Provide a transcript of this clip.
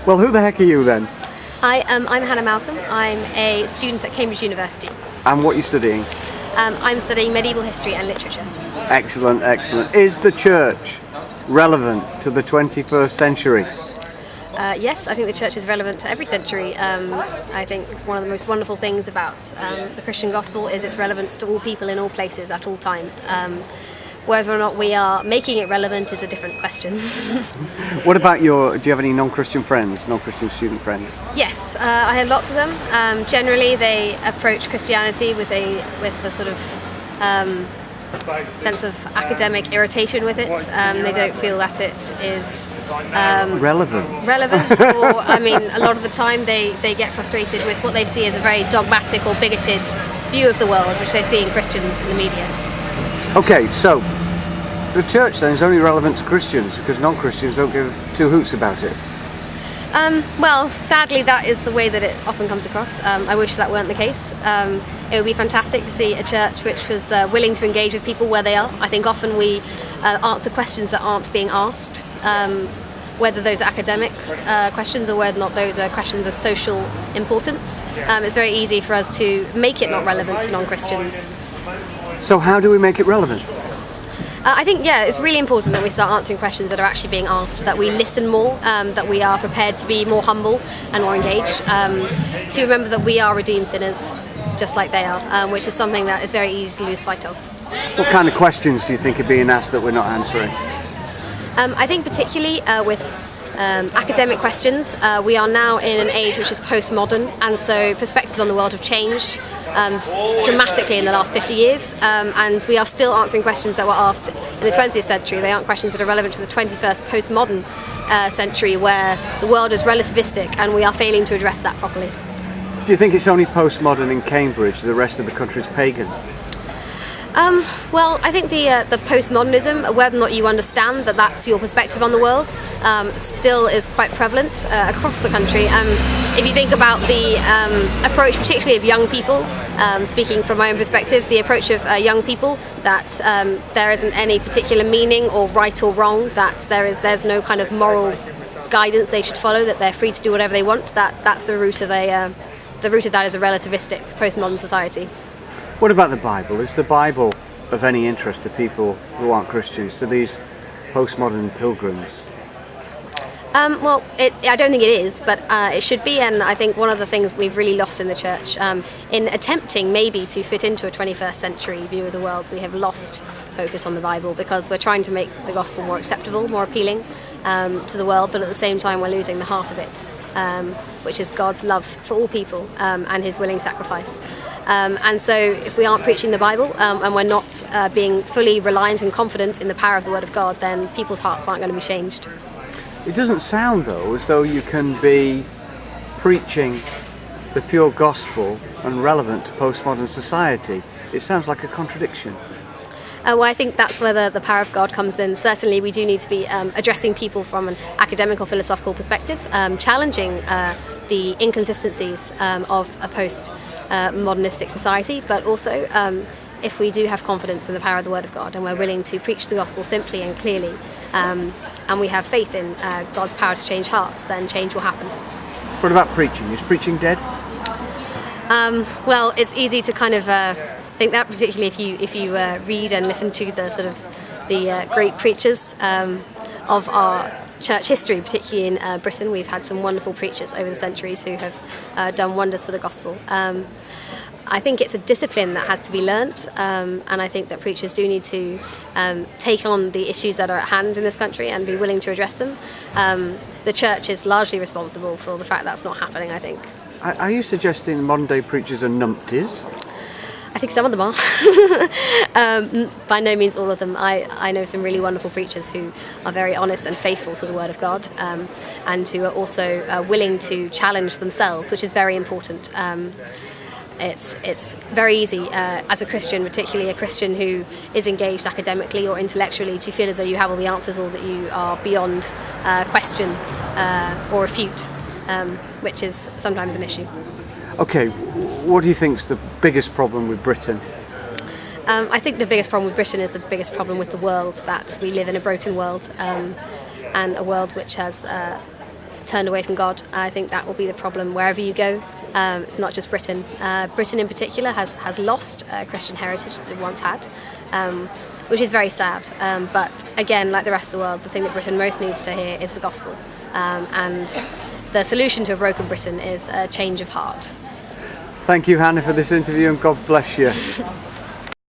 Well, who the heck are you then? Hi, I'm Hannah Malcolm. I'm a student at Cambridge University. And what are you studying? I'm studying medieval history and literature. Excellent, excellent. Is the church relevant to the 21st century? Yes, I think the church is relevant to every century. I think one of the most wonderful things about the Christian gospel is its relevance to all people in all places at all times. Whether or not we are making it relevant is a different question. What about do you have any non-Christian friends, non-Christian student friends? Yes, I have lots of them. Generally they approach Christianity with a sort of sense of academic irritation with it. They don't feel that it is relevant, or I mean a lot of the time they get frustrated with what they see as a very dogmatic or bigoted view of the world, which they see in Christians in the media. Okay, so the church then is only relevant to Christians because non-Christians don't give two hoots about it. Well, sadly that is the way that it often comes across. I wish that weren't the case. It would be fantastic to see a church which was willing to engage with people where they are. I think often we answer questions that aren't being asked, whether those are academic questions or whether or not those are questions of social importance. It's very easy for us to make it not relevant to non-Christians. So how do we make it relevant? I think, it's really important that we start answering questions that are actually being asked, that we listen more, that we are prepared to be more humble and more engaged, to remember that we are redeemed sinners just like they are, which is something that is very easy to lose sight of. What kind of questions do you think are being asked that we're not answering? I think particularly with academic questions, we are now in an age which is postmodern, and so perspectives on the world have changed dramatically in the last 50 years, and we are still answering questions that were asked in the 20th century. They aren't questions that are relevant to the 21st postmodern century, where the world is relativistic and we are failing to address that properly. Do you think it's only postmodern in Cambridge, the rest of the country is pagan? Well, I think the postmodernism, whether or not you understand that that's your perspective on the world, still is quite prevalent across the country. If you think about the approach, particularly of young people, speaking from my own perspective, the approach of young people, that there isn't any particular meaning or right or wrong, that there's no kind of moral guidance they should follow, that they're free to do whatever they want. That's the root of that is a relativistic postmodern society. What about the Bible? Is the Bible of any interest to people who aren't Christians, to these postmodern pilgrims? Well, I don't think it is, but it should be, and I think one of the things we've really lost in the church, in attempting maybe to fit into a 21st century view of the world, we have lost focus on the Bible because we're trying to make the gospel more acceptable, more appealing to the world, but at the same time we're losing the heart of it, which is God's love for all people and his willing sacrifice. And so if we aren't preaching the Bible and we're not being fully reliant and confident in the power of the Word of God, then people's hearts aren't going to be changed. It doesn't sound, though, as though you can be preaching the pure gospel and relevant to postmodern society. It sounds like a contradiction. Well, I think that's where the power of God comes in. Certainly we do need to be addressing people from an academic or philosophical perspective, challenging the inconsistencies of a post-modernistic society, but also if we do have confidence in the power of the Word of God and we're willing to preach the gospel simply and clearly, and we have faith in God's power to change hearts, then change will happen. What about preaching? Is preaching dead? Well, it's easy to kind of think that, particularly if you read and listen to the sort of the great preachers of our church history, particularly in Britain. We've had some wonderful preachers over the centuries who have done wonders for the gospel. I think it's a discipline that has to be learnt, and I think that preachers do need to take on the issues that are at hand in this country and be willing to address them. The church is largely responsible for the fact that's not happening, I think. Are you suggesting modern day preachers are numpties? I think some of them are. By no means all of them. I know some really wonderful preachers who are very honest and faithful to the Word of God, and who are also willing to challenge themselves, which is very important. It's very easy as a Christian, particularly a Christian who is engaged academically or intellectually, to feel as though you have all the answers or that you are beyond question or refute, which is sometimes an issue. Okay, what do you think is the biggest problem with Britain? I think the biggest problem with Britain is the biggest problem with the world, that we live in a broken world, and a world which has turned away from God. I think that will be the problem wherever you go. It's not just Britain. Britain in particular has lost Christian heritage that it once had, which is very sad. But again, like the rest of the world, the thing that Britain most needs to hear is the gospel. And the solution to a broken Britain is a change of heart. Thank you, Hannah, for this interview, and God bless you.